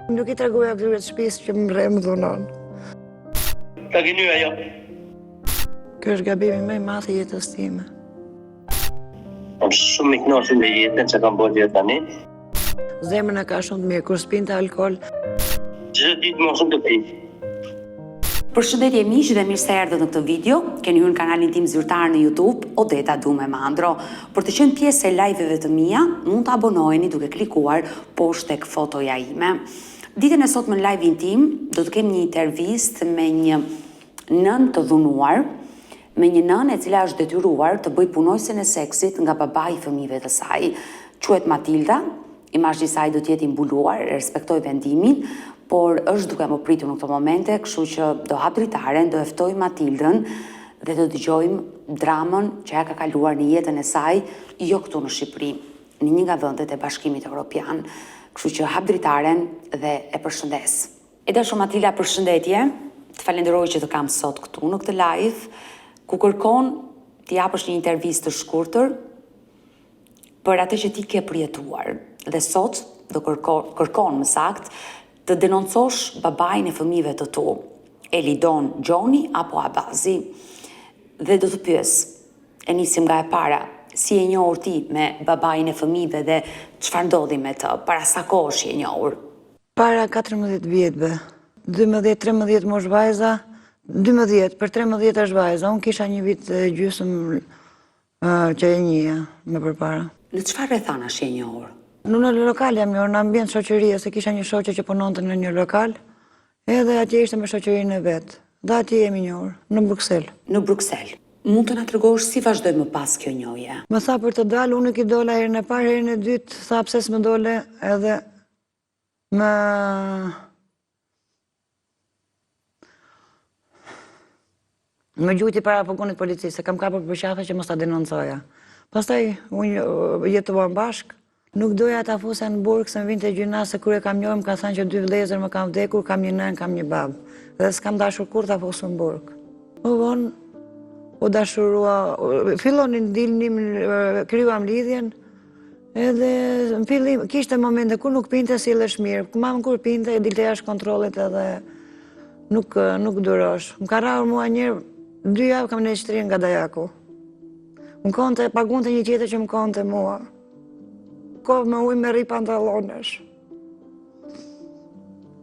Nuk i tregoja këtyre të shtëpisë që më rremë dhunon. Ta keni ajo? Ky është gabimi më i madh i jetës time. Jam shumë i kënaqur me jetën që kam bërë deri tani. Zemrën e ka shumë të mirë, kur s'pinte alkool. Çdo ditë më shumë të pi. Përshëndetje miq dhe mirë se erdhët në këtë video. Keni hyrë në kanalin tim zyrtar në YouTube, Odeta Dume Mandro. Për të qenë pjesë e live-eve të mia, mund të abonoheni duke klikuar poshtë tek fotoja ime. Ditën e sotme në live-in tim do të kem një intervistë me një nën të dhunuar, me një nën e cila është detyruar të bëj punojësen e seksit nga babai i fëmijëve të saj. Quhet Matilda, imazhi i saj do të jetë i mbuluar, respektoj vendimin, por është duke më pritur në këto momente, kështu që do hap dritaren, do ftoj Matildën dhe do dëgjojmë dramën që ja ka kaluar në jetën e saj, jo këtu në Shqipëri, në një nga vendet e Bashkimit Evropian. Kështu që hap dritaren dhe e përshëndes. E dashur Matilda, përshëndetje. Të falenderoj që të kam sot këtu në këtë live, ku kërkon të japësh një intervistë të shkurtër për atë që ti ke përjetuar. Dhe sot do kërkon më sakt të denoncosh babain e fëmijëve të tu, Elidon Gjoni apo Abazi. Dhe do të pyes, e nisim nga e para, si e njohur ti me babain e fëmijëve dhe çfarë ndodhi me të, para sa kohësh je njohur? Para 14 vjetëve, 12-13 mosh vajza, 12 për 13 është vajza, unë kisha një vit gjysmë që e njëja me përpara. Në çfarë rrethanash je njohur? Në lokal jam njohur, në ambient shoqërie, se kisha një shoqe që punonte në një lokal, edhe atje ishte me shoqërinë e vet. Dhe atje jemi njohur, në Bruksel. Në Bruksel. Mund të na tregosh si vazhdoi më pas kjo njohje? Më tha për të dalë, unë nuk i dola herën e parë, herën e dytë, tha pse s'më dole, edhe më gjujti para pogonit policisë, se kam kapur për qafe që mos ta denoncoja. Pastaj unë jetuam bashkë. Nuk doja ta fuse në burg, se më vinte gjyna, se kur e kam njohur më ka thënë që 2 vëllezër më kanë vdekur, kam një nën, kam një babë. Dhe s'kam dashur kur ta fusë në burg. U vonë, u dashurua, fillonin dilnim, kryuam lidhjen, edhe në fillim, kishte momente ku nuk pinte sillesh mirë. Mamën kur pinte, dilte jashtë kontrollit edhe nuk durosh. Më ka rrahur mua njërë, 2 javë kam në shtrirë nga dajaku. Më konte, pagunte një tjetër që më konte mua. Kovë me ujë me rri pantalonesh.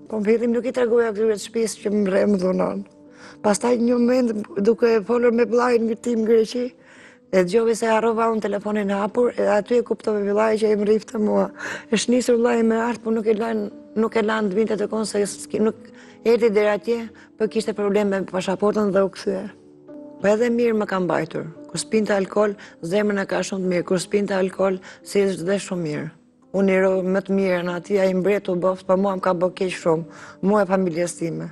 Po në fillim nuk i tregoja këtyre të shtëpisë që më rremë dhunon. Pastaj një moment duke folur me vllajin tim në Greqi, e dëgjova se harrova unë telefonin e hapur, e aty e kuptova vllai që i më rrifte mua. Është nisur vllai me art, por nuk e lan të vinte të kon se nuk erdhi deri atje, po kishte probleme me pasaportën dhe u kthye. Po edhe mirë më ka mbajtur. Kur s'pinte alkool, zemrën e ka shumë të mirë. Kur s'pinte alkool, si dhe shumë mirë. Unë i ro më të mirë në ati, a i mbret u boft, po mua më ka bë keq shumë. Mua e familjes time.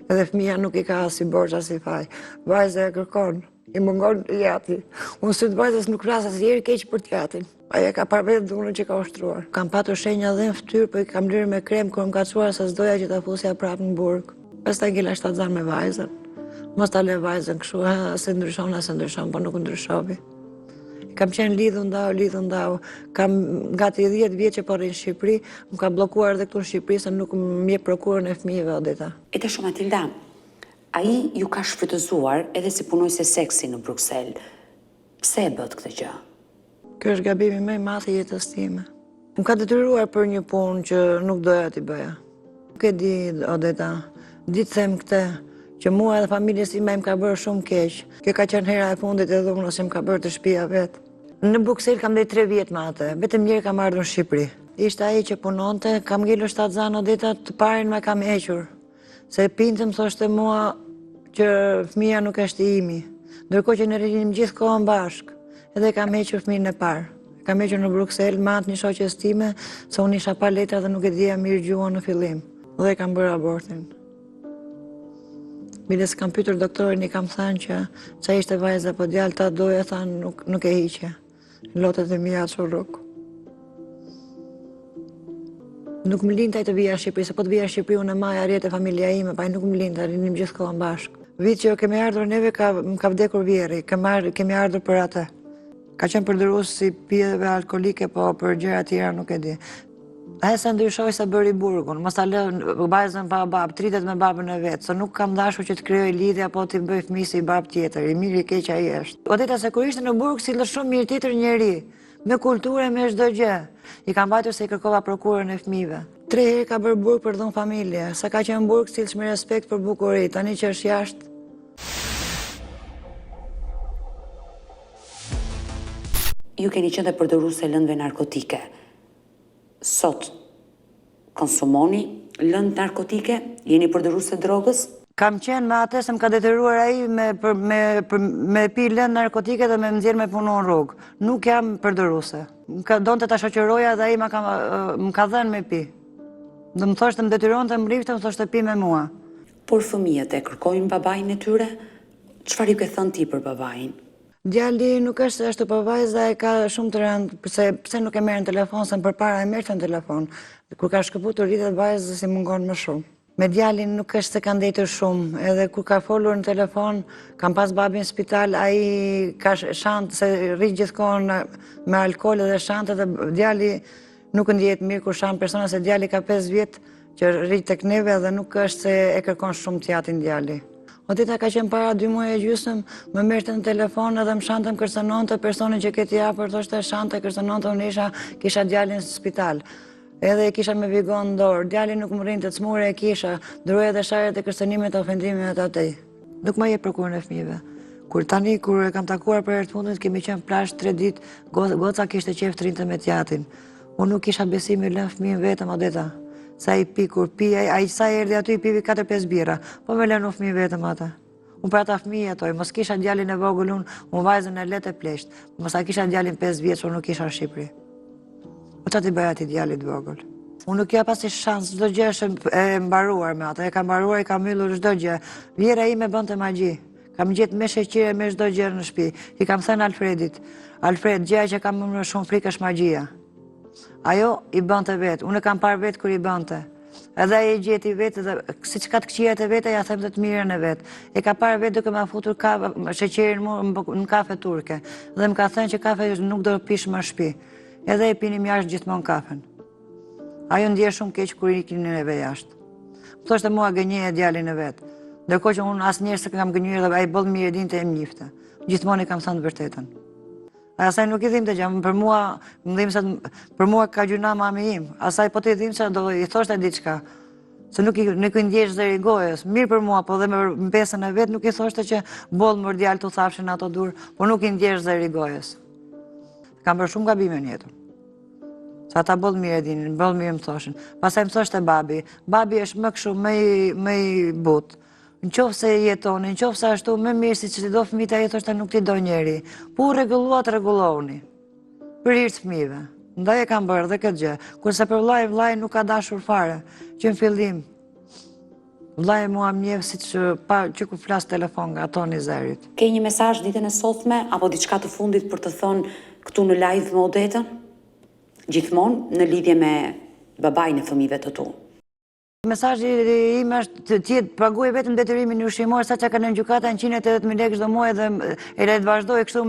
Edhe fëmija nuk i ka as i borxh as i faj. Vajza e kërkon, i mungon jati. Unë sytë vajzës nuk rras asnjëherë keq për t'jatin. Aja ka parë vetë dhunën që ka ushtruar. Kam patur shenja dhe në fytyrë, po i kam lyrë me krem kur më ka çuar se s'doja që ta fusja prapë në burg. Pastaj gjela shtatzan me vajzën. Mos ta le vajzën kështu, se ndryshon, po nuk ndryshovi. Kam qenë lidhur ndau, kam gati 10 vjet që po rri në Shqipëri, më ka bllokuar edhe këtu në Shqipëri se nuk më jep prokurën e fëmijëve Odeta. E tash Matilda, ai ju ka shfrytëzuar edhe si punojëse seksi në Bruksel. Pse e bët këtë gjë? Ky është gabimi më i madh i jetës time. Më ka detyruar për një punë që nuk doja t'i bëja. Nuk e di Odeta, ditë them këtë, që mua edhe familjes time më ka bërë shumë keq. Kjo ka qenë hera e fundit e dhunës që më ka bërë të shtëpia vetë. Në Bruksel kam dhe 3 vjet me atë, vetëm njëherë kam ardhur në Shqipëri. Ishte ai që punonte, kam ngelur shtatzan Odeta, të parin më kam hequr. Se pinte më thoshte mua që fëmia nuk është i imi. Ndërkohë që ne rrinim gjithë kohën bashkë, edhe kam hequr fëmijën e parë. Kam hequr në Bruksel me atë një shoqes time, se unë isha pa letra dhe nuk e dija mirë gjuhën në fillim. Dhe kam bërë abortin. Biles kam pyetur doktorin, i kam thënë që qa ishte vajza po djalë ta doja, thanë nuk e hiqe. Lotet e mia që rrugë. Nuk më lindaj të vija në Shqipëri, se po të vija në Shqipëri unë e maja rjetë e familja ime, pa nuk më lindaj, rinim gjithë kohën bashkë. Vitë që kemi ardhur neve, më ka vdekur vjeri, kemi ardhur për atë. Ka qenë përdorus si pijeve alkolike, po për gjëra tjera nuk e di. E se ndryshoj se bëri burgun, mos ta lë vajzën pa babë, tritet me babën e vet, se nuk kam dashur që të krijoj lidhje apo të bëj fëmijë si babë tjetër, i mirë i keq ai është. Odeta se kur ishte në burg sillet shumë mirë tjetër njeri, me kulturë, me çdo gjë. I kam mbajtur se i kërkova prokurorën e fëmijëve. 3 herë ka bërë burg për dhun familje, sa ka qenë burg sillsh me respekt për bukuri, tani që është jashtë. Ju keni qenë dhe përdoruese lëndëve narkotike. Sot, konsumoni lëndë narkotike? Jeni përdoruese drogës? Kam qenë me atë se më ka detyruar ai me pi lëndë narkotike dhe me më nxjerr me punu në rrugë. Nuk jam përdoruese. Donte ta shoqëroja dhe ai më ka dhënë me pi. Dhe më thoshte më detyronte më rifte, më thoshte pi me mua. Por fëmijët e kërkojnë babain e tyre? Çfarë ju ke thënë ti për babain? Djali nuk është se ashtu, po vajza e ka shumë të rëndë, pse nuk e merr në telefon, se më përpara e merrte në telefon. Kur ka shkëputur rritet vajzës si mungon më shumë. Me djalin nuk është se ka ndetur shumë, edhe kur ka folur në telefon, kam pas babin në spital, ai ka shantë, se rri gjithkohon me alkool dhe shantë, dhe djali nuk ndihet mirë kur shan persona, se djali ka 5 vjet që rri tek neve dhe nuk është se e kërkon shumë t'jatin djali. Odeta ka qenë para 2 muaj e gjysmë, më merrte në telefon edhe më shante më kërcënonte personin që keti japur, thoshte shante kërcënonte, unë kisha djalin në spital. Edhe e kisha me vigon në dorë, djali nuk më rrinte, cmure e kisha, druaj edhe sharjet e kërcënimet e ofendimet atij. Nuk më jep prokurorën e fëmijëve. Kur e kam takuar për herë të fundit, kemi qenë plazh 3 ditë, goca kishte qef të rinte me t'jatin. Unë nuk kisha besim i lën fëmijën vetëm, Odeta. Sa i pi, kur pi, sa erdi aty i pivi 4-5 bira, po me lënë u fëmijë vetëm ata. Unë për ata fëmijë jetoj, mos kisha djalin e vogël unë vajzën e letë e plesht, mos a kisha djalin 5 vjeç, unë nuk kisha në Shqipëri. Po çfarë t'i bëj atij djalit vogël? Unë nuk ja pasi shans, çdo gjë është e mbaruar me ata, e ka mbaruar, i ka mbyllur çdo gjë. Vjera ime bënte magji. Kam gjetë me sheqire me çdo gjë në shtëpi. I kam thënë Alfredit, Alfred, gjëja që kam më shumë frikë është magjia. Ajo i bënte vetë, unë e kam parë vetë kur i bënte. Edhe ai e gjeti vetë, dhe si që ka të këqijat e vetë, ja them të mirën e vetë. E ka parë vetë duke ma futur sheqerin në kafe turke. Dhe më ka thënë që kafe nuk do pish më shtëpi. Edhe e pinim jashtë gjithmonë kafen. Ajo ndje shumë keq kur i kini neve jashtë. Më thoshte mua gënjeje djalin e vetë. Ndërkohë që unë asnjëherë se kam gënjyer dhe ai boll mirë dinte e më njifte. Gjithmonë i kam thënë të vërtetën. Asaj nuk i dhim të gjam, për mua ka gjuna mami im. Asaj po t'i dhim se do i thoshte diçka. Se nuk i ndjesh zëri gojës. Mirë për mua, po dhe me besën e vetë nuk i thoshte që boll më djalë t'u thafshin ato dur, po nuk i ndjesh zëri gojës. Kam bërë shumë gabime në jetën. Sa ata boll mirë e dinin, boll mirë më thoshin. Pastaj më thoshte babi. Babi është më kështu, më i butë. Në qofë se jetoni, në qofë se ashtu, më mirë si që ti do fëmijët e jetë është nuk ti do njeri. Po rregulluat, rregullohuni. Për hir të fëmijëve. Ndaj e kam bërë dhe këtë gjë. Kurse për vllai nuk ka dashur fare. Që në fillim, vllai mua më njeh si që ku flas telefon nga toni i zerit. Ke një mesazh ditën e sotme apo diçka të fundit për të thënë këtu në live me Odetën? Gjithmonë në lidhje me babain e fëmijëve të tu. Mesazhi im është të paguaj vetëm detyrimin ushqimor, saça kanë në gjykata 180.000 lekë çdo muaj dhe e le të vazhdoj kështu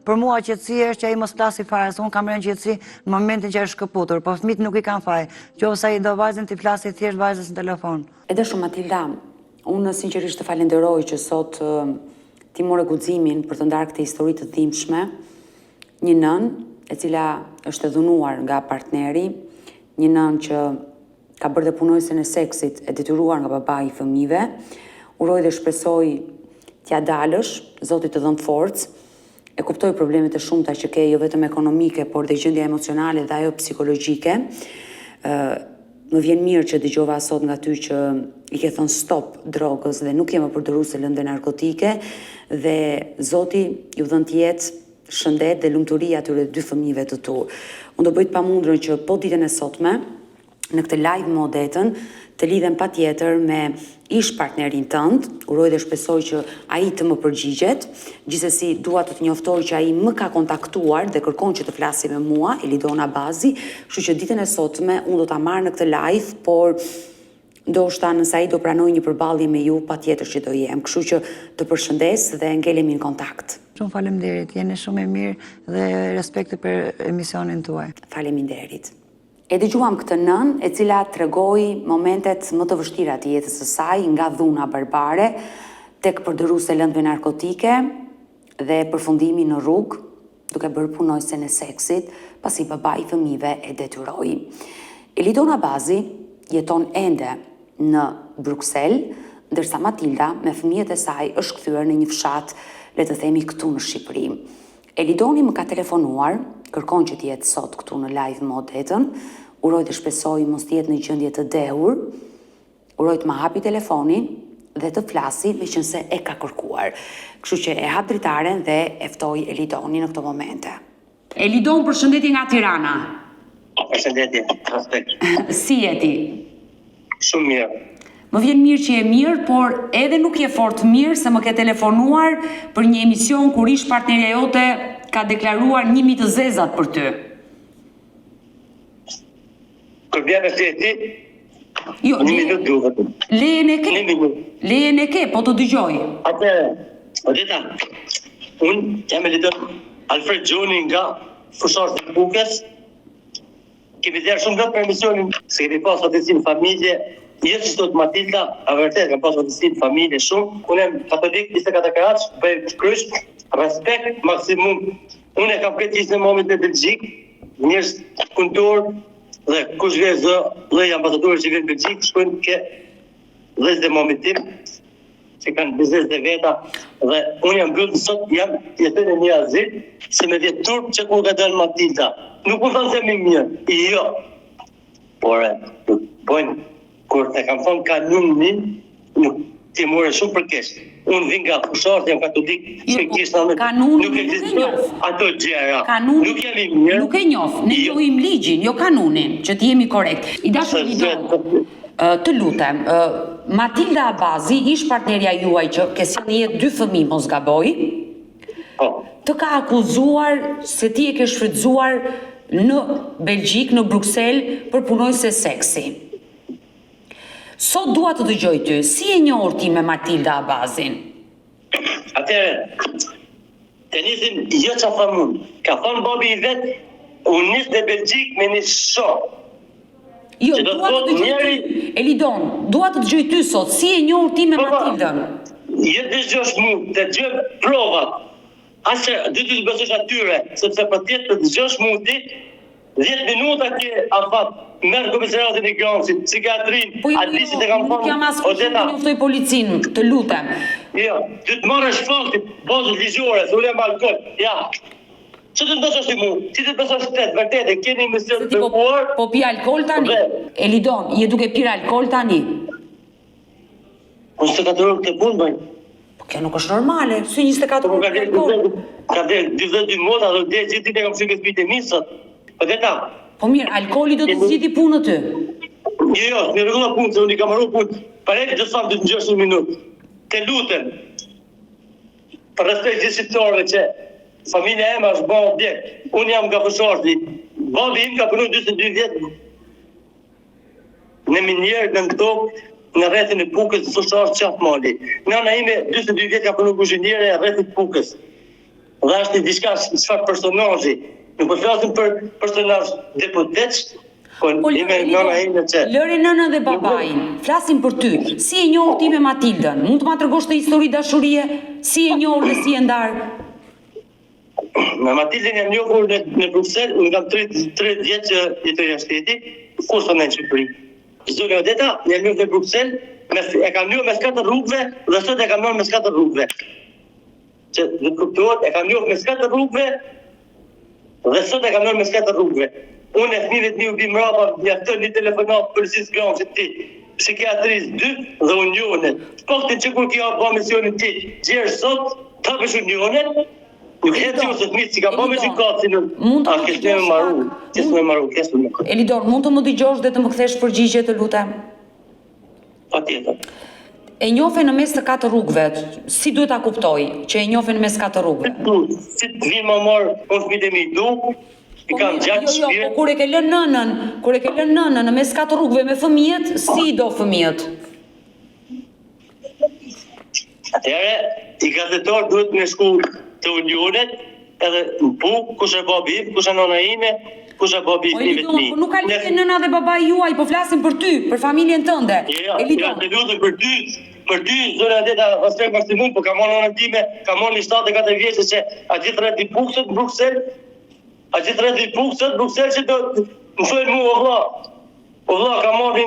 për mua qetësi është që ai mos flasi fare, se unë kam rënë qetësi në momentin që është shkëputur, po fëmijët nuk i kanë faj. Qofse ai do vajzën ti flasi thjesht vajzës në telefon. Edhe shumë Matilda, unë sinqerisht të falenderoj që sot ti more guximin për të ndarë këtë histori të dhimbshme, një nën e cila është e dhunuar nga partneri, një nën që ka bërë dhe punojësen e seksit e detyruar nga babai i fëmijëve. Uroj dhe shpresoj t'ja dalësh, Zoti të dhënë forcë. E kuptoj problemet e shumta që ke, jo vetëm ekonomike, por dhe gjendja emocionale dhe ajo psikologjike. Më vjen mirë që dëgjova sot nga ty që i ke thënë stop drogës dhe nuk jemi përdoruese lëndë narkotike dhe Zoti ju dhënë të jetë shëndet dhe lumturi atyre 2 fëmijëve të tu. Unë do bëj të pamundurën që po ditën e sotme në këtë live me Odetën të lidhem patjetër me ish partnerin tënd. Uroj dhe shpresoj që ai të më përgjigjet. Gjithsesi dua të njoftoj që ai më ka kontaktuar dhe kërkon që të flasi me mua, Elidona Bazi, kështu që ditën e sotme unë do ta marr në këtë live, por ndoshta nëse ai do pranoj një përballje me ju, patjetër që do jem. Kështu që të përshëndes dhe ngelemi në kontakt. Shumë faleminderit, jeni shumë e mirë dhe respekte për emisionin tuaj. Faleminderit. E dëgjuam këtë nën, e cila tregoi momentet më të vështira të jetës së saj, nga dhuna barbare, tek përdoruse lëndëve narkotike dhe përfundimi në rrugë, duke bërë punojsen e seksit, pasi babai i fëmijëve e detyroi. Elidon Abazi jeton ende në Bruksel, ndërsa Matilda me fëmijët e saj është kthyer në një fshat, le të themi këtu në Shqipëri. Elidoni më ka telefonuar, kërkon që të jetë sot këtu në live më odetën, uroj të shpresoj mos të jetë në gjendje të dehur, uroj të më hapi telefonin dhe të flasi me qënëse e ka kërkuar. Kështu që e hap dritaren dhe e ftoj Elidonin në këto momente. Elidon, përshëndetje nga Tirana. Përshëndetje, respekt. Si je ti? Shumë mirë. Më vjen mirë që je mirë, por edhe nuk je fort mirë se më ke telefonuar për një emision kur ish partnerja jote ka deklaruar 1000 të zezat për ty. Kër vjen e ti, Jo, një minut duhet. lejen e ke. Një minut. Lejen e ke, po të dëgjoj. Atëre, Odeta, unë jam Elidon Alfred Gjoni nga fusharët e Bukës. Kemi dherë shumë vetë për emisionin, se kemi pas fatësin familje, jetë që sot Matilda, a vërtet, kam pas fatësin familje shumë. Unë jam katolik, 24 karat, bëjë krysh, respekt, maksimum. Unë e kam këtë ishtë në moment në Belgjik, njërës kuntor, dhe kush vjen dhe ambasadorë që vjen në Belgjik, shkojnë ke dhezë dhe momentim, që kanë biznes dhe veta, dhe unë jam bëllë sot, jam jetën e një azil, se me vjetë turp që ku ka dënë Matilda. Nuk u thënë se mi mirë, jo. Por, nuk bojnë, kur të kam thonë kanunin, nuk ti more shumë për kesh. Unë vin nga fusharët, jam katolik, që kishtë në kanunin nuk ekzistojnë ato gjera. Kanunin nuk jam i mirë. Nuk e njoh, ne njohim ligjin, jo kanunin, që të jemi korrekt. I dashur Elidon, të lutem, Matilda Abazi, ish partnerja juaj që ke sjellë jetë 2 fëmijë, mos gaboj, Po, të ka akuzuar se ti e ke shfrytzuar në Belgjik, në Bruksel, për punojse seksi. Sot dua të dëgjoj ty, si e njohur ti me Matilda Abazin? atëre, të nisim jo që thamë unë. Ka thonë babi i vetë, unë nisë në Belgjik me një shok. Jo, Që do dua të thotë dëgjoj njeri- ty, Elidon, dua të dëgjoj ty sot, si e njohur ti me Matildën? Jetë dhe gjosh mu, të gjë provat. Asë dy të besosh atyre, sepse për tjetë të dëgjosh mu ti, 10 minuta ke afat, merë komisariatin e Granësit, psikiatrin, Po jo, adisit e kam nuk jam as fushë Odeta, të luftoj policinë, të lutem. jo, ty të marrësh faltit, bazët ligjore, se ulem alkohol, ja. Që të besosh ti mu? Ti të besosh të vërtet, e keni mision Se të ti buar, po pi alkohol tani? Dhe. Elidon, je duke pirë alkohol tani? unë se ka të rrugë të punë, bëjnë. Po kjo nuk është normale, si 24 Po orë pi alkohol. ka dhe 22 mota, dhe dhe gjithë ditë e kam shikës pite misët. Odeta, Po mirë, alkoholi do të zgjidhi punën ty. jo, në rregulla punë, se unë i kam marrë punë, parejtë dhe sa më të të njështë një minutë. Të lutem, për respekt gjithë shqiptarëve që familja ema është bërë objekt. Unë jam nga fusharti, babi im ka punu 22 vjetë në minjerë, në tokë, në rrethin e Pukës, në fushartë qatë mali. Nana ime 22 vjetë ka punu kuzhinjere e rrethit Pukës. Dhe është një diçka çfarë personazhi. Nuk po flasim për personazh deputet, po Po ime nana ime që lëre nënën dhe babain, flasim për ty. Si e njohur ti me Matildën? Mund të ma tregosh të histori dashurie? Si e njohur dhe si e ndarë? me Matildën jam njohur në Bruksel, unë kam 30 vjetë që jetoj në shteti, kur sot në Shqipëri. Zone Odeta, jam njohur në Bruksel, e kam njohur mes 4 rrugëve dhe sot e kam njohur mes 4 rrugëve. Që dhe kuptohet, e kam njohur mes 4 rrugëve dhe sot e kam njohur mes 4 rrugëve. Unë e fëmijët mi u bi mrapa, mjaftën një telefonat policisë Granësit ti, psikiatrisë 2 dhe unë njohënet. Faktin që kur kja ba misionin ti, gjerë sot, ta pëshu njohënet, nuk hetë jo se të mirë, si ka ba me gjykatësin, a kështë me maru, kështë me maru, kështë me maru. Elidor, mund të më dëgjosh dhe të më kthesh përgjigje, të lutem? Pa tjetër. E njofe në mes të 4 rrugëve, si duhet ta kuptoj që e njofe në mes 4 rrugëve? Si të vinë më marë, unë fëmijët e mi du, i kam gjatë Po shpirë, kur e ke lënë nënën në mes 4 rrugëve me fëmijët, si i do fëmijët? atëherë, i gazetar duhet me shku të unionet, edhe në Puk, kush e babi im, kush e nana ime, kush e babi Po fëmijëve të mi. Elidon, po nuk ka lidhje nëna dhe babai juaj, po flasim për ty, për familjen tënde. Ja, të lutem për ty, zona Adeta, respekt maksimum, po ka marrë nënën time, ka marrë një 74 vjeçë që a gjithë rreth i bukset në Bruksel. A gjithë rreth i bukset në Bruksel që do më thojnë mua vëlla. O vëlla, ka marrë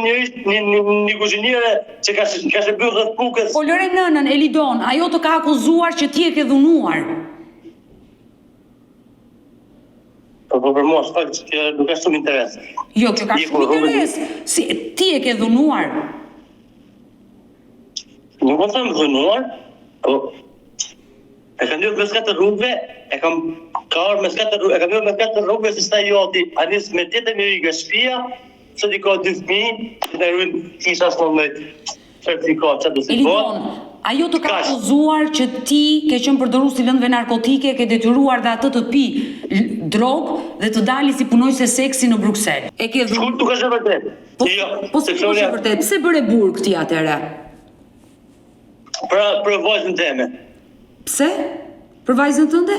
një kuzhiniere që ka shërbyer rreth bukës. Po lëre nënën, Elidon, ajo të ka akuzuar që ti e ke dhunuar. Po për mua s'ka që nuk ka shumë interes. Jo, që ka shumë interes. Si ti e ke dhunuar. Nuk po them dhunuar, po e kam dhënë me 4 rrugëve, e kam me 4 rrugëve, e kam dhënë me 4 rrugëve si sta joti, anis me tjetër njëri nga shtëpia, se di ka 2 fëmijë, në ruin kisha s'mëllët, certifikat, që do si po. Elidon, ajo të ka akuzuar që ti ke qenë përdorus i lëndëve narkotike, ke detyruar dhe atë të pi drogë dhe të dali si punojse seksi në Bruksel. E ke dhunuar. Shkurt nuk është e vërtet. Po si nuk është e vërtet, pse bëre burg ti atëre? Për vajzën teme. Pse? Për vajzën tënde?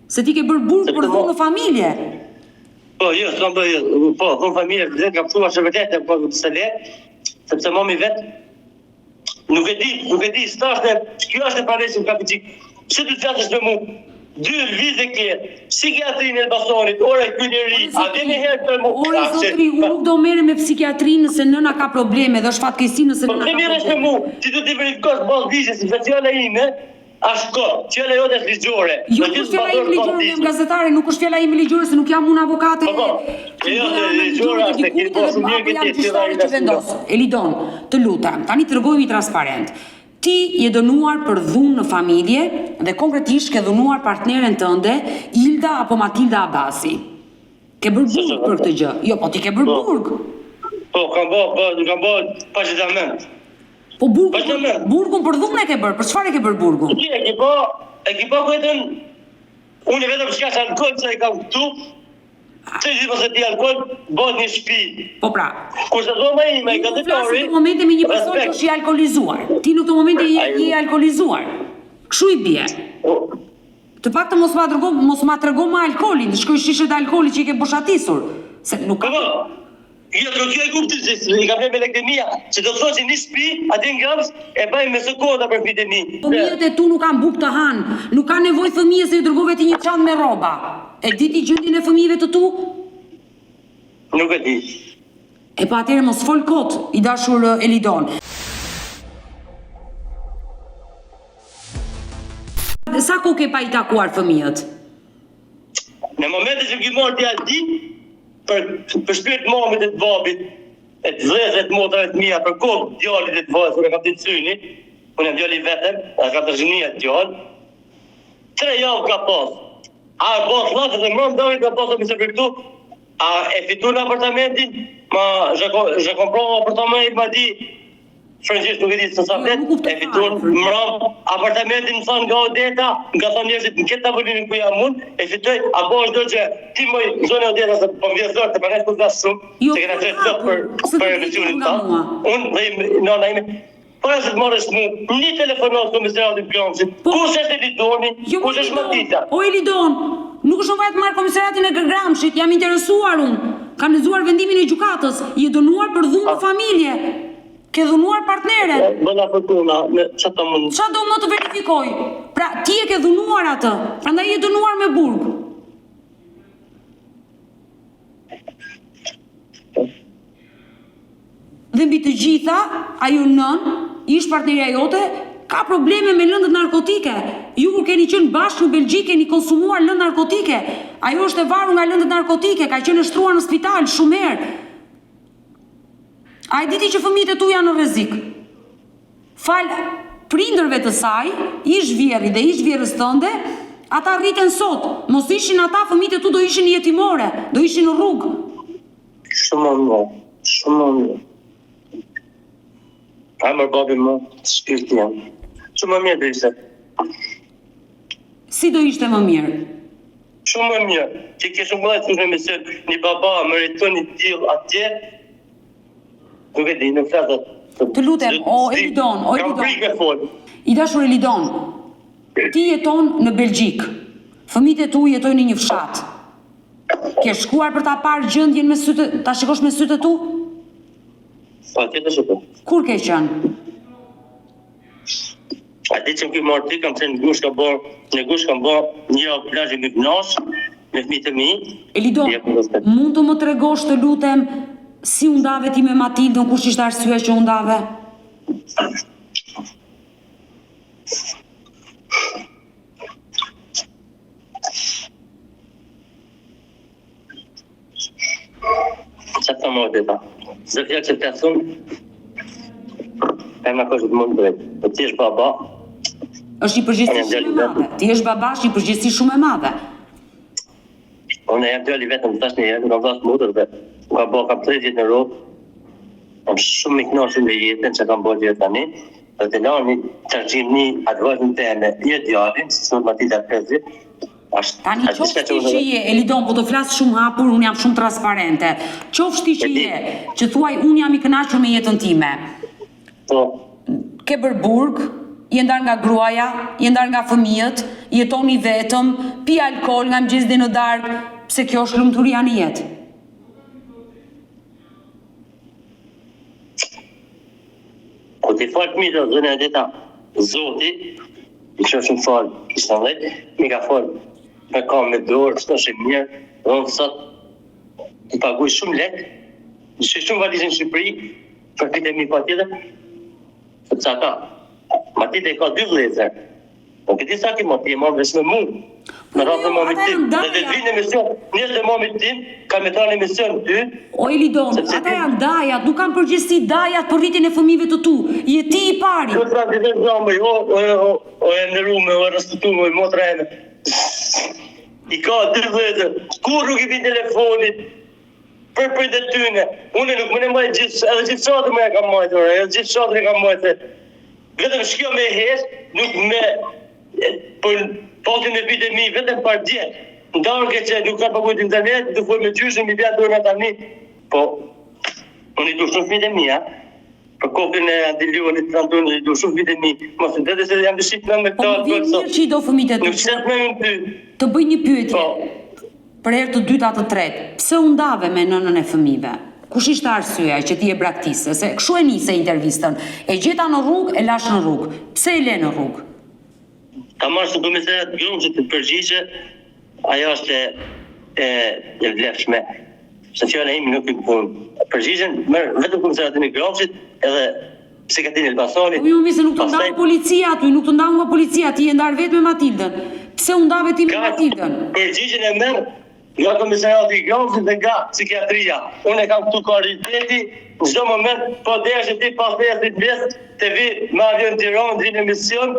Se ti ke bërë burg për dhunë në familje. Po, jo, s'kam bërë, po, dhunë familje, dhe kam thua që vërtet, po, se le, sepse mami vetë, nuk e di, stashtë, kjo është e paresim kapicik, që të të fjatës me mu, 2 vizë ke, psikiatrinë e Elbasanit, ore ky njeri, a dhe një herë për mu. Ore zotri, unë nuk do mere me psikiatrinë nëse nëna ka probleme, dhe është fatkeqësi nëse nëna ka probleme. Po, me mu, ti du t'i verifikosh bazë ligjës, se fjala ime, është kohë, fjala jote është ligjore. Jo, nuk është fjala ime ligjore, jam gazetare, nuk është fjala ime ligjore, se nuk jam unë avokate. Jo, ligjore është, ke po shumë mirë këtë fjala ime. Elidon, të lutem, tani tregojmë transparent. Ti je dënuar për dhunë në familje dhe konkretisht ke dënuar partneren tënde, Ilda apo Matilda Abasi. Ke bërë burg për këtë gjë. Jo, po ti ke bërë burg. Po, kam bërë paqetament. Po burgun për dhunë e ke bërë, për çfarë e ke bërë burgun? E ki po këtën, unë e vetëm shka që alkohol që e kam këtu, që i përse ti alkohol, bëhet një shtëpi. Po pra. Kurse dhoma ime, i gazetori... Flasë në të momente me një person që është i alkoholizuar. Ti në të momente je alkoholizuar. Kështu i bie. Të pak të mos ma trego ma alkoholin, të shkoj shishet alkoholi që i ke boshatisur. Se nuk ka... Jo, kjo e kuptoj se i ka vënë me lekemia, që do të thotë që një shtëpi, aty në Grams e bëjmë me sekonda për fëmijët e mi. Fëmijët e tu nuk kanë bukë të hanë, nuk ka nevojë fëmijë se i dërgove ti një çantë me rroba. E di ti gjendjen e fëmijëve të tu? Nuk e di. E pa atëherë mos fol kot, i dashur Elidon. Sa kohë ke pa i takuar fëmijët? Në momentin që më marr ti aty, për shpirt mamit e të babit, e të vëllezëve të motrave të mia, për kokë djalit e të vajzës, kur e kam ditë syni, unë jam djali vetëm, e ka tërgjënia të djalë, 3 javë ka pas. A e pas lasët e mërëm dojnë ka pasë mëse për këtu, a e fitu në apartamentin, ma zhe kompro apartamentin, ma di, frëngjisht nuk e di së sa flet, e fitu në mërëm apartamentin më thonë nga Odeta, nga thonë njerëzit në këtë tavolinë ku jam unë, e fitoj, a bo është do që ti moj zonë Odeta se po më vjezdojnë të përnes kur flasë shumë, që kena qëtë të për emisionin ta, unë dhe nona ime, por e se të marrës mu, një telefonat komisariatin Gramshit, kush është Elidoni, kush është Matita? O Elidon, nuk është nëvaj të marrë komisariatin e Gramshit, jam interesuar unë, kam lezuar vendimin e gjykatës, je dënuar për dhunë në familje, ke dhunuar partnere. Bëna fortuna, që të mund... Qa do më të verifikoj? Pra, ti e ke dhunuar atë, prandaj je dënuar me burg. Dhe mbi të gjitha, ajo nën, ish partnerja jote, ka probleme me lëndët narkotike. Ju kur keni qenë bashkë në Belgjik, keni konsumuar lëndë narkotike. Ajo është e varur nga lëndët narkotike, ka qenë shtruar në spital shumë herë. A e diti që fëmijët e tu janë në rrezik? Fal prindërve të saj, ish vjerri dhe ish vjerrës tënde, ata rriten sot. Mos ishin ata, fëmijët e tu do ishin jetimore, do ishin në rrugë. Shumë më, shumë më. A mërë babi më, shpirti jam. Shumë më mirë dhe ishte. Si do ishte më mirë? Shumë më mirë. Që ke shumë bëllajtë në emision, një baba më rriton një tjilë atje, nuk e di, nuk flasat. Të lutem, o Elidon, Kam prik me folë. I dashur Elidon, ti jeton në Belgjik, fëmijët e tu jetojnë në një fshat. Ke shkuar për ta parë gjendjen me sytë, ta shikosh me sytë tu? Po, tjetër shikoj. Kur ke qenë? A ditë që më marrë ty, kam qenë në gush, kam bërë një plazh me gnash, me fëmijët e mi. Elidon, mund të më tregosh të lutem si u ndave ti me Matildën, kush ishte arsyeja që u ndave? Që të më odeta? Zë fjallë që të thunë, e më kështë të mund drejtë. Po ti është baba. Është një përgjegjësi shumë e madhe. Ti je baba, është një përgjegjësi shumë e madhe. Unë jam djali vetëm tash një herë, kam thasë mutër dhe kam 30 në rrugë. Kam shumë i kënaqur me jetën që kam bërë deri tani. Dhe të lani çarçini atë vazhdimën teme, je djalin, si sot Matilda 50. Tani qoftë ti që je, Elidon, po të flas shumë hapur, unë jam shumë transparente. Qoftë ti që je, që thuaj unë jam i kënaqur me jetën time. Po. Ke bërë burg, je ndar nga gruaja, je ndar nga fëmijët, jetoni vetëm, pi alkool nga mëngjes deri në darkë, pse kjo është lumturia në jetë? Po ti falë mirë, zënë Edeta, Zoti, i që shumë falë, kështë në dhejtë, mi ka falë, me kam me dorë, së është e mirë, dhe unë sot, i paguj shumë lekë, në shumë valizin në Shqipëri, për këtë e mi pa tjetër, për ca ka, Matilda i ka 2 vëllezër, po këti sa ki Matilda, e marrë vesh me mu, në rrasë dhe mamit tim, dhe dhe vinë emision, njështë dhe mamit tim, ka me tranë emision ty. O Elidon, ata janë dajat, nuk kanë përgjegjësi dajat për rritjen e fëmijëve të tu, je ti i pari. Kjo të ratë dhe zamëj, o e nërume, o e rëstutume, o motra e me. I ka 2 vëllezër, kur nuk i bin telefonit, për dhe tyne, une nuk më në majtë gjithë, edhe gjithë shatër me e kam majtë, edhe gjithë shatër e kam majtë, vetëm shkjo me hesh, nuk me, për patin e epidemi, vetëm par djetë, ndarke që nuk ka përkujt internet, nuk foj me gjyshën, mi vjetë dojnë tani, po, unë i du shumë fite mija, për kokën e Andilionit, Antonit, i du shumë fite mi, mos në të dhe se jam të shqipë me këta, Po më mirë që i do fëmijët e tu. nuk qëtë me më ty. Të bëj një pyetje, për herë të dytë atë të tretë, pse u ndave me nënën e fëmijëve? Kush ishte arsyeja që ti e braktise? Se kështu e nise intervistën, e gjeta në rrugë, e lash në rrugë. Pse e le në rrugë? Ka marrë së komisariat grumë që të përgjigje, ajo është e vlefshme. Se fjala imi nuk i punë. Përgjigjen, mërë vetëm komisariatin e Gromshit edhe psikatin e Elbasanit. Po ju mi se nuk të ndavë policia aty, nuk të ndavë nga policia, ti e ndarë vetë me Matildën. Pse u ndave ti me Matildën? Përgjigjen e merë nga komisariati i Gromshit dhe nga psikiatria. Unë e kam këtu koordinateti, në çdo moment, po desh ti pas desit blesë, të vi me avion Tiranë, të vi në mision.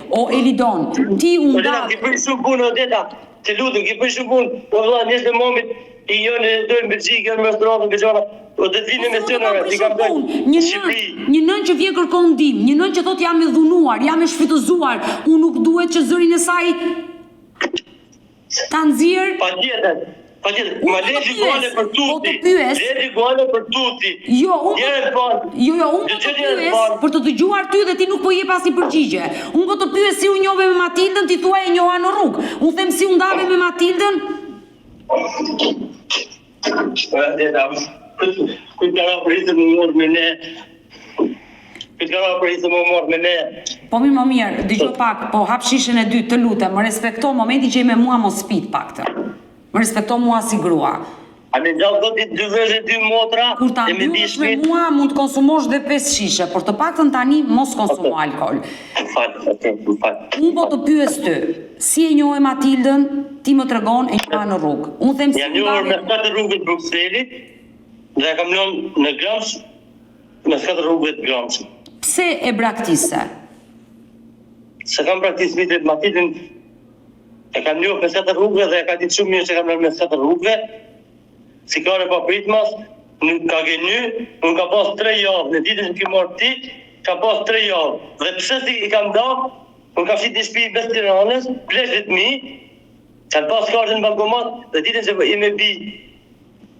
O Elidon, ti u ndave... Ki bëj shumë punë, Odeta, të lutem, ki bëj shumë punë, o vëlla, njështë në momit, i jonë e dojnë Belgjikë, në restaurantën, bëgjana, o të të vinë në misionare, ti kam dojnë në Shqipëri. Një nën që vjen kërkon ndihmë, një nën që thot jam e dhunuar, jam e shfrytëzuar, unë nuk duhet që zërin e saj ta nxjerr. Patjetër, ma legji gale për tuti. Po të pyes. Legji gale për tuti. Jo, unë po të pyes për të dëgjuar ty dhe ti nuk po jep asnjë përgjigje. Unë po të pyes si u njove me Matildën, ti thua e njoha në rrugë. Unë them si u ndave me Matildën. Këtë ka ra për hisë më morë me ne. Po mirë më mirë, dëgjoj pak, po hap shishën e dytë, të lutem, më respekto momenti që je me mua mos spit paktën. Më respekto mua si grua. A me gjallë do t'i 2 vëzhe 2 motra, kur ta mbyllësh me mua mund të konsumosh dhe 5 shishe, por të paktën tani mos konsumo alkool. Më fal. Unë po të pyes ty, si e njohë Matildën, ti më tregon e njoha në rrugë. Unë them si jam njohur me 4 rrugët Brukselit, dhe kam njohur në Gramsh, me 4 rrugët Gramsh. Pse e braktise? Se kam praktisë vitet Matildën, e kam njohur me 4 rrugëve dhe e ka ditë shumë mirë që kam njohur me 4 rrugëve. Si kare pa pritmas, nuk ka geny, unë ka pas 3 javë, në ditën që ki marrë ti, ka pas 3 javë. Dhe pse si i kam da, unë ka fshit një shtëpi në Bes Tiranës, pleshët mi, kanë pas kartën në bankomat, dhe ditën që i me bi,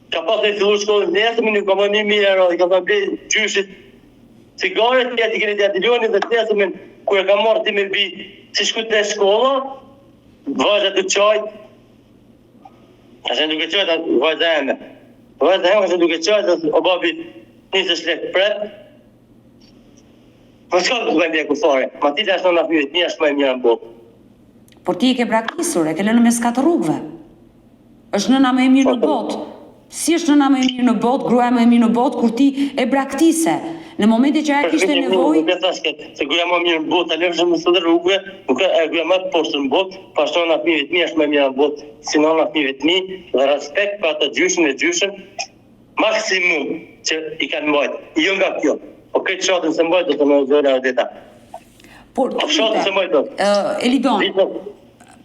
ka pas me fillu shkollën nesëmi, nuk ka më 1.000 euro, i ka pas blej gjyshit, cigaret, tjeti kene të atilionit dhe nesëmin, kur e ka marrë ti me bi, si shkut në shkolla, vazhat të qajt, Ka qenë duke qojtë vajza eme. Vajza eme ka qenë duke qojtë, o babi 20 lekë pret. Po s'ka të bëjmë ku fare. Matilda është në fyet, një është më e mirë në botë. Por ti e ke braktisur, e ke lënë mes katër rrugëve. Është nëna më e mirë në botë. Si është nëna më e mirë në botë, gruaja më e mirë në botë, kur ti e braktise. Në momentin që ajo kishte nevojë, nuk e thash se gruaja më e mirë në botë, alë shumë së rrugëve, nuk e gruaja më të poshtë në botë, pashto nëna fëmijëve të mi është më e mirë në botë, si nëna fëmijëve të mi, dhe respekt për atë gjyshin maksimum që i kanë mbajtë. Jo nga kjo. Po këtë shatën se mbajtë do të më zëra Odeta. por Shatën se mbajtë. Elidon,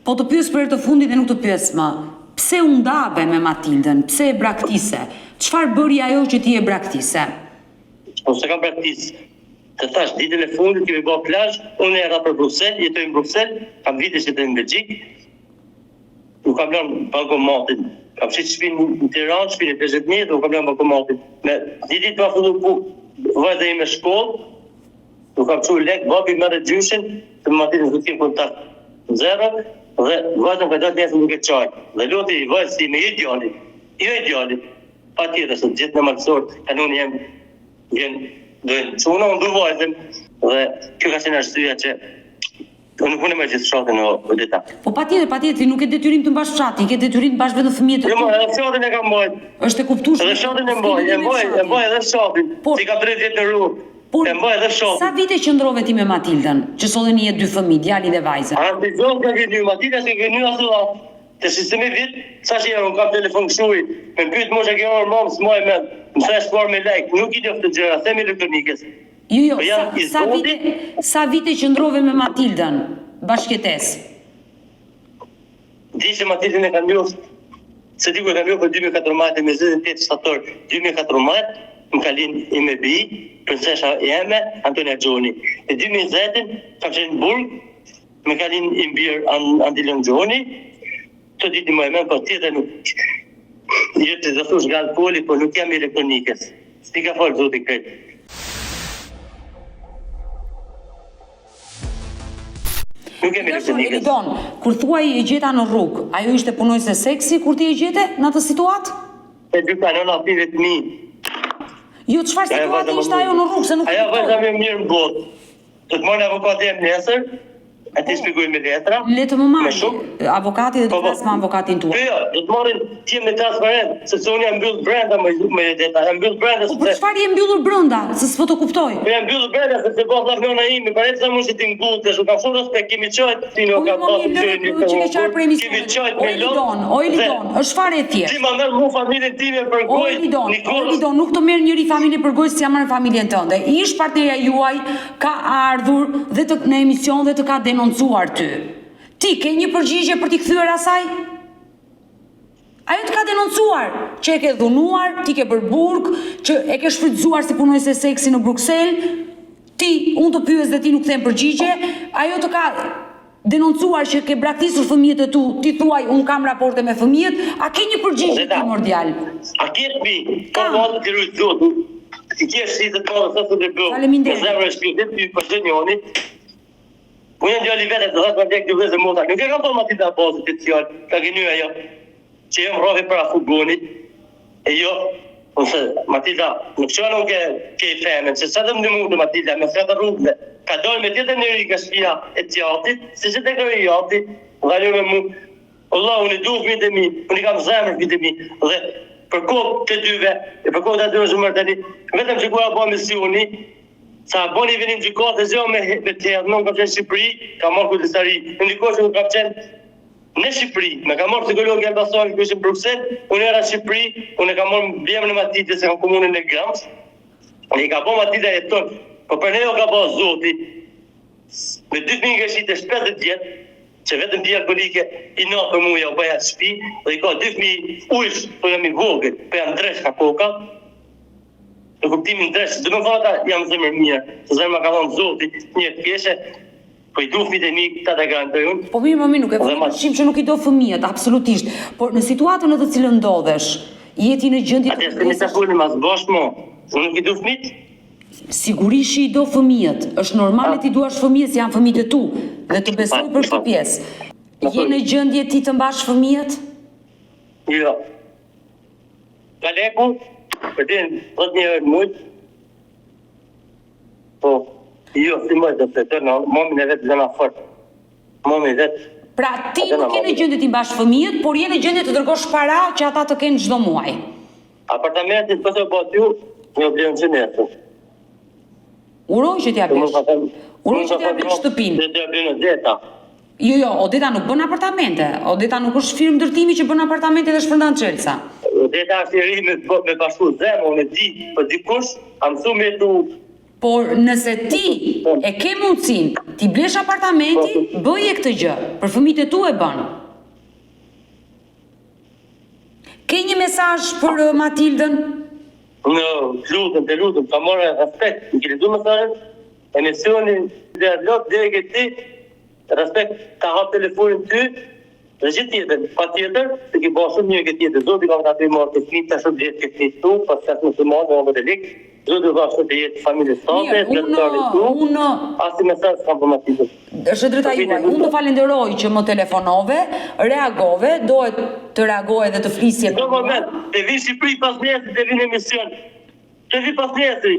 po të pyes për të fundit e nuk të pyes më. Pse u ndabe me Matildën? Pse e braktise? Çfarë bëri ajo që ti e braktise? Po se kam praktisë. Të thash, ditën e fundit kemi bërë plazh, unë era për Bruksel, jetoj në Bruksel, kam vite që të në Belgjik. Nuk kam lënë bankomatin. Kam shit shpinë në Tiranë, shpinë e 50.000, nuk kam lënë bankomatin. Me ditit pa fillu vajza ime shkollë, nuk kam çuar lek, babi merre gjyshin, të Matildën do të kem kontakt zero, dhe vajzën ka dalë nesër duke çaj. Dhe loti i vajzës ime ideali. Jo ideali. Patjetër se gjithë në malësor, kanoni jam vjen dojnë çuna unë du vajzën dhe kjo ka qenë arsyeja që unë nuk unë me gjithë shatën o Odeta. Po patjetër, ti nuk ke detyrim të mbash fshatin, ke detyrim të mbash vetëm fëmijët e Jo, tu. edhe shatën e kam mbajt. Është e kuptueshme. Edhe shatën e mbaj edhe shatën. Si ka 3 vjet në rrugë. Por E mbaj edhe shatën. sa vite qëndrove ti me Matildën, që sollën një 2 fëmijë, djalin dhe vajzën? Antizon ka vjen Matilda se ke një ashtu. Të sistemi vit, sa që unë kam telefon këshuj, me pyet mosha ke orë mamë, s'maj me, më thash par me like, nuk i djof të gjëra, themi elektronikës. Jo, Po janë i sa vite qëndrove me Matildën, bashkëtesë? Di që Matildën e kam njoft, se di ku e kam njoft për 2014, me 28 shtator 2014, më ka linë i me bi, princesha jeme, Antonia Gjoni. E 2020, kam qenë në Burg, me ka linë i mbirë Andilon Gjoni, të ditë më e men, po tjetër nuk, jetë të zëthush nga alkoholi, po nuk jam elektronikës. Sti ka falë zoti këtë. Nuk jam elektronikës. Elidon, kur thuaj e gjeta në rrugë, ajo ishte punojse seksi kur ti e gjete në atë situatë? E gjyka në napive të mi. Jo, çfarë situatë ishte ajo në rrugë, se nuk Aja vajza me mirë në botë. Të të marrë avokatë e më nesër, e ti shpikoj me letra. Le të më Me marrë, shumë. avokati dhe të flasë me avokatin tua. Jo, do të marrin ti me transparent, sepse unë jam mbyll brenda me deta, jam mbyll brenda Po për çfarë je mbyllur brenda, se s'po të kuptoj? Po jam mbyll brenda sepse po tha nëna ime, para se mund të tingutesh, u ka shumë respekt, kemi çojt, ti nuk ka pasur që ke qarë për emision. Kemi çojt O me lot. Elidon, është fare e thjeshtë. Ti më merr mu familjen time për O gojë. Elidon, nuk të merr njëri familje për gojë si jam marrë familjen tënde. Ish partnerja juaj ka ardhur dhe në emision dhe të ka denoncuar ty. Ti ke një përgjigje për t'i kthyer asaj? Ajo të ka denoncuar që e ke dhunuar, ti ke bërë burg, që e ke shfrytzuar si punojse seksi në Bruksel, ti, unë të pyes dhe ti nuk them përgjigje, ajo të ka denoncuar që ke braktisur fëmijët e tu, ti thuaj, unë kam raporte me fëmijët, a ke një përgjigje primordial? A ke ti? Po mos të rrit zot. Ti ke si të thonë sa të bëj. Faleminderit. Me zemrën e shpirtit ty për gjenioni. Unë jam djali vetë të dhëtë më dy vëzë mota. Nuk e kam thonë Matilda pozitiv fjallë, ka gëny ajo. Që jam rrovi para futbollit. E jo, ose Matilda, nuk që nuk ke i femen, që sa të më mundë Matilda, me fretë rrugëve. Ka dojnë me tjetër njëri nga shpia e tjatit, si që të kërë i jati, dhe një me mu. Allah, unë i du fëmijët e mi, unë i kam zemër fëmijët e mi, dhe për kohë të dyve, e për kohë të dyve shumër tani, vetëm që kura po misioni, sa boni venim gjykatë e zjo me të hedhë, nuk kam qenë Shqipëri, ka marrë kujtësari, në një kohë që nuk kam qenë në Shqipëri, me ka marrë psikologi ambasari kërë ishë në Bruxelles, unë era Shqipëri, unë e ka marrë bjemë në Matitje, se kam komunën e Grams, e i ka po Matitja e tonë, po për ne jo ka po zoti, me 2.000 gëshit e 50 vjetë, që vetëm pia alkoholike i na për muja u bëja të shpi, dhe i ka 2.000 ujsh, po jam i vogël, po jam dresh ka koka, në kuptimin dresh, dhe më fata jam zemër mirë, se zemër ka thonë zoti, një të keshe, po i du fëmijët e mi, këta të garantë unë. Po mirë, nuk e përshim që nuk i do fëmijët, absolutisht, por në situatën në të cilën ndodhesh, jeti në gjendje të kërkesë. Atë se të fulim as bashkë mo, unë nuk i du fëmijët? Sigurisht i do fëmijët, është normal ti duash fëmijët, janë fëmijët e tu, dhe të besoj për këtë pjesë. Je në gjendje ti të mbash fëmijët? Jo. Kaleku, për din 10.000 euro në mujt. Po, jo, si më dhe të tërë, momin e vetë zëna fort. Momin e vetë. Pra ti nuk je në gjendje të mbash fëmijët, por je në gjendje të dërgosh para që ata të kenë çdo muaj. Apartamentin për të bëtë ju, një oblion që nesë. Uroj që t'ja blesh. Uroj që t'ja blesh shtëpinë. Dhe t'ja blesh në zeta. Jo, Odeta nuk bën apartamente. Odeta nuk është firmë ndërtimi që bën apartamente dhe shpërndan çelësa. Odeta është i ri me bashku zemë, unë e di, për dikush, a mësu me tu. Por nëse ti e ke mundësinë ti blesh apartamenti, bëje këtë gjë. Për fëmijët e tu e bën. Ke një mesazh për Matildën? Në lutëm, ka morë respekt. Në kërë du mesazhin, emisionin dhe lot dhe e këti, respekt ka hapë telefonin ty, dhe gjithë tjetër, pa tjetër, se ki bërë shumë një këtë tjetër, zoti ka të morë të fmi të shumë gjithë këtë tu, pas të shumë të morë, në më të likë, zoti ka shumë të jetë familjes sate, të tërë tu, asi mesazh kam për Matildën. Është drejta juaj. Unë të falenderoj që më telefonove, reagove, dohet të reagoj dhe të flisje. Në moment, të vi Shqipëri pas nesër, të vi në emision. Të vi pas nesëri.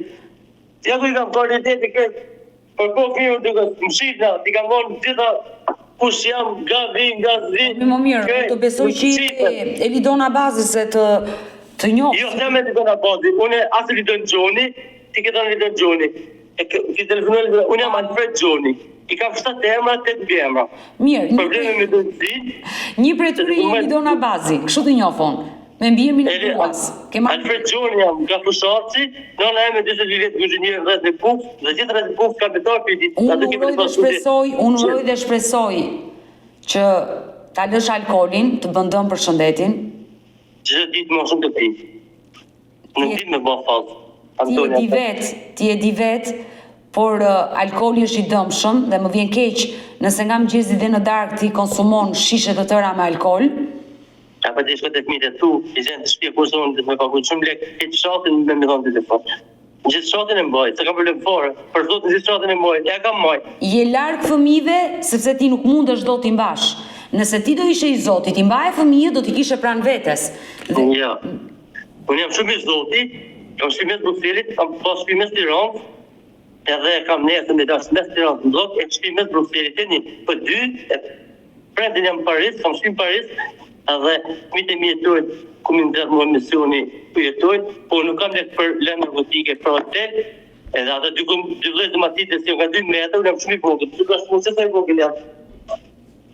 Ja ku i kam koordinateti këtë, për po fëmijë duke mshitna, ti kam vonë gjitha kush jam, nga zi. Më mirë, unë të besoj që e Lidona Bazës e të njohë. Jo, se me Lidona Bazës, unë asë Lidon Gjoni, ti këtë Lidon Gjoni. Ki telefonuar, unë jam Alfred Gjoni. I kam 7 emra, 8 emra. Mirë, problemi me të zi. Një prej tyre je Lidona Bazi, kështu të njohon. Me mbijemin e tuas. Alfred Gjoni jam nga Fushaci, nëna e me 20 vjet inxhinier rreth në Kufë, dhe gjithë rreth në Kufë ka betar për ditë. Unë uroj dhe shpresoj që ta lësh alkolin, të bën dëm për shëndetin. Çdo ditë më shumë të pi. Nuk di me bë fazë. Ti e di vet, por alkooli është i dëmshëm dhe më vjen keq nëse nga mëngjesi dhe në darkë ti konsumon shishe të tëra me alkool. Apo të shkoj të fëmijët e tu, i zenë të shtëpi kur zonë të me paguaj shumë lekë, këtë shatin me më dhonë telefon. Gjithë shatin e mbaj, se kam problem fare, për zotin gjithë shatin e mbaj, ja kam mbaj. Je larg fëmijëve sepse ti nuk mundesh dot t'i mbash. Nëse ti do ishe i Zotit, ti mbaje fëmijët, do t'i kishe pranë vetes. Ja. Unë jam shumë i Zotit, kam shpimes Brukselit, kam pas shpimes Tiranës, edhe kam nesër me dash mes Tiranës në blok, e shpimes Brukselit e një, për 2, prendin jam Paris, kam shpim Paris, edhe mitë e mi jetojnë, ku mi ndërë më emisioni ku jetojnë, po nuk kam lekë për lëmë narkotike për hotel, edhe ata dy vlezë më atite si nga 2 metrë, unë jam shumë i vogël, që ka shumë se sa i vogël jam.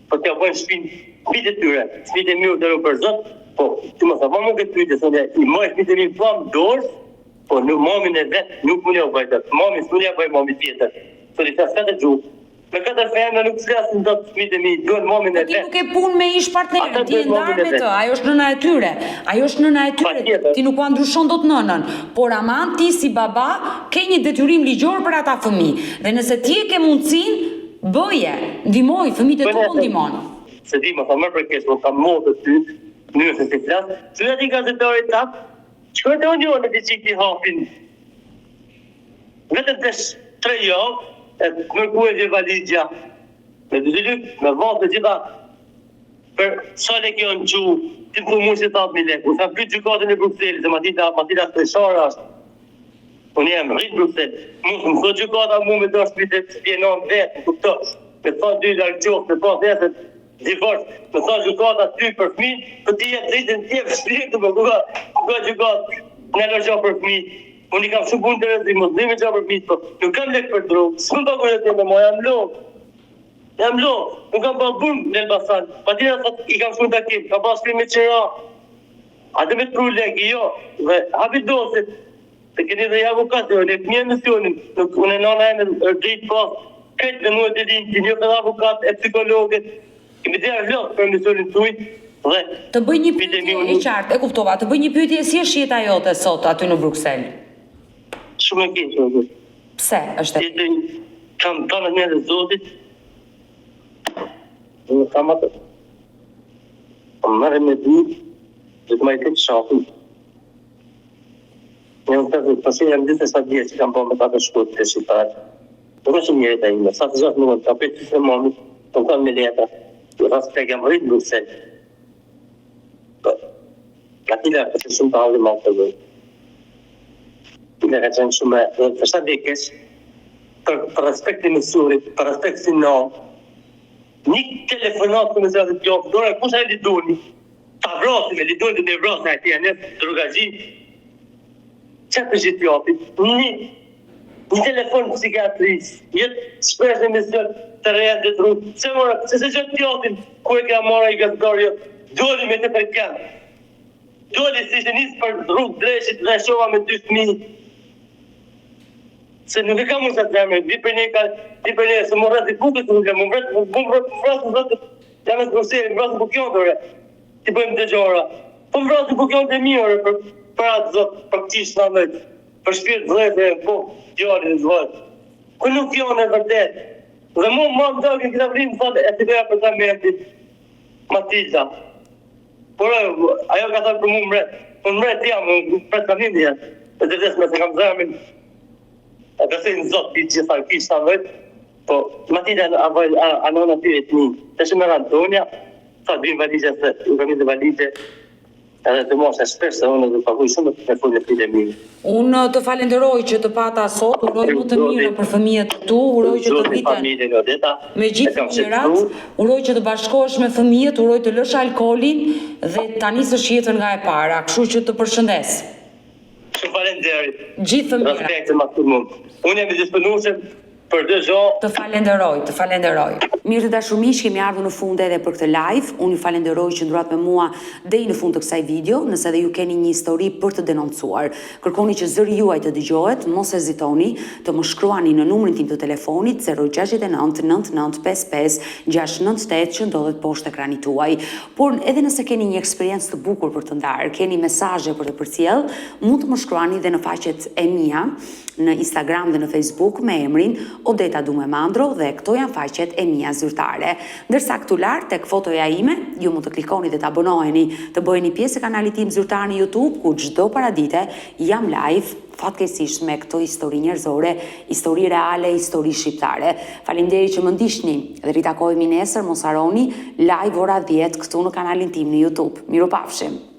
Po t'ja bëjnë shpinë, mitë e tyre, mitë e mi u të për zotë, po, që më sa më këtë pyjtë, se i mëjë mitë e mi flamë dorës, po në mamin e vetë nuk më një o bëjtë, mamin së më një bëjë mami tjetër, së di sa të gjuhë. Me këtë femnë nuk flasin do të fëmijët e mi, duhen momin e vetë. Ti nuk e punë me ish partner, ti e ndarë me të, ajo është nëna e tyre. Ti nuk ndryshon dot nënën, por aman ti si baba ke një detyrim ligjor për ata fëmijë. Dhe nëse ti e ke mundësinë, bëje, ndihmoj fëmijët e tu, ndihmon. Se di më thamë për kesë, kam motë ty, nëse si flas, çuja ti gazetarit tap, shkoj te unë në bicikli hapin. Vetëm 3 javë e kërkuaj dhe valigja, me me vatë gjitha, për sa le kjo në që, ti më mund që të apë 1.000 lekë, unë kam pyet gjykatën e Brukselit, se Matila Stresara është, unë jam rritë Bruksel, më thot gjykata mu me do shpite spjenon vetë, më kuptosh, me thot 2 larkë qofë, me thot nesër, divorc, me thot gjykata ty për fëmijë, për ti jetë dritën tjefë shpirtë, më kuka gjykatë, në lërgja për fëmijë. Unë i kam shumë punë të rëzim, mos dhime qa për mitë, nuk kam lekë për drogë, s'këm pa kërë të më, jam logë, nuk kam pa bunë në Elbasan, pa tira i kam shumë takim, kam pas shpimi qëra, a dhe me të pru lekë, jo, dhe hapi dosit, se keni dhe i avokatë, lekë një emisionin, unë e nana e në dritë pas, këtë dhe muë të linë, që një këtë avokatë e psikologët, kemi dhe logë për emisionin të ujtë, dhe të bëj një pyetje e qartë, e kuptova, të bëj një pyetje si është jeta jote sot aty në Bruksel? Shumë e keqë. Pse është e? Kam tanët një dhe Zotit. Në kam atë. Kam mërë me dhjë, dhe të majtë të shafën. Një në të përse jam dhjë të sa dhjë që kam po me të shkotë të shqiparë. Nuk është një jetë e ime, sa të gjatë nuk, ka për të se momit, të kam me letra. Në rrasë të jam rritë Bruxelles. Atila ka qenë shumë të halli ma të dojë. Atila ka qenë shumë dhe të shtadikesh për respekt të mësurit, për respekt si në një telefonat të mësë të pjofë, dore kush e liduni, ta vrosim e liduni me vrosë në atje, në drugazhi, që për gjithë pjofit, një telefon psikiatris, jetë shpesh në mision të rejën dhe të rrugë, se se gjithë pjofin, ku e ka mora i gazdorjo, doli me të përkjanë. Doli si ishte njësë për rrugë dreshit dhe shova me 2 fëmijë. Se nuk e ka mund sa të zemre, di për një se më rrët i bukët, më vrasë, jam e të përseri, më vrasë bukion të re, ti bëjmë të gjora. Po më vrasë bukion të mirë, për atë zotë, për kishë në mëjtë, për shpirë dhejtë e po, gjori në zvojtë. Ku nuk janë e vërdet. Dhe mu më më dërë, këta vrimë, thotë, e të bëja për ta mërtit, Matilda. Por ajo ka thënë për mu mret. Po mret jam, pret ka një e të desme se kam zemrin. E besoj në zotë për gjitha kishë të vëjtë. Po, Matilda anon atyre të një. Të shumë e Antonia, sa të vinë valigje, se u kam një valigje. Edhe të mos e shpesh se unë dhe paguj shumë me full e fide mirë. Unë të falenderoj që të pata sot, uroj më të mirë për fëmijët të tu, uroj që të rriten me gjithë mirat, uroj që të bashkohesh me fëmijët, uroj të lësh alkoolin dhe ta nisësh jetën nga e para, kështu që të përshëndes. Shumë falenderit. Gjithë të mirat. Respekte ma të mund. Unë jam i disponueshëm për dhe gjo. Të falenderoj. Mirë të dashur miq, kemi ardhur në fund edhe për këtë live. Unë ju falenderoj që ndurat me mua deri në fund të kësaj video. Nëse edhe ju keni një histori për të denoncuar, kërkoni që zëri juaj të dëgjohet, mos hezitoni të më shkruani në numrin tim të telefonit 069 99 55 698 që ndodhet poshtë ekranit tuaj. Por edhe nëse keni një eksperiencë të bukur për të ndarë, keni mesazhe për të përcjell, mund të më shkruani dhe në faqet e mia në Instagram dhe në Facebook me emrin Odeta Dumemandro dhe këto janë faqet e mia zyrtare. Ndërsa këtu lart tek fotoja ime, ju mund të klikoni dhe të abonoheni, të bëheni pjesë e kanalit tim zyrtar në YouTube, ku çdo paradite jam live fatkeqësisht me këto histori njerëzore, histori reale, histori shqiptare. Faleminderit që më ndiqni dhe ritakohemi nesër, mos harroni live ora 10 këtu në kanalin tim në YouTube. Mirupafshim.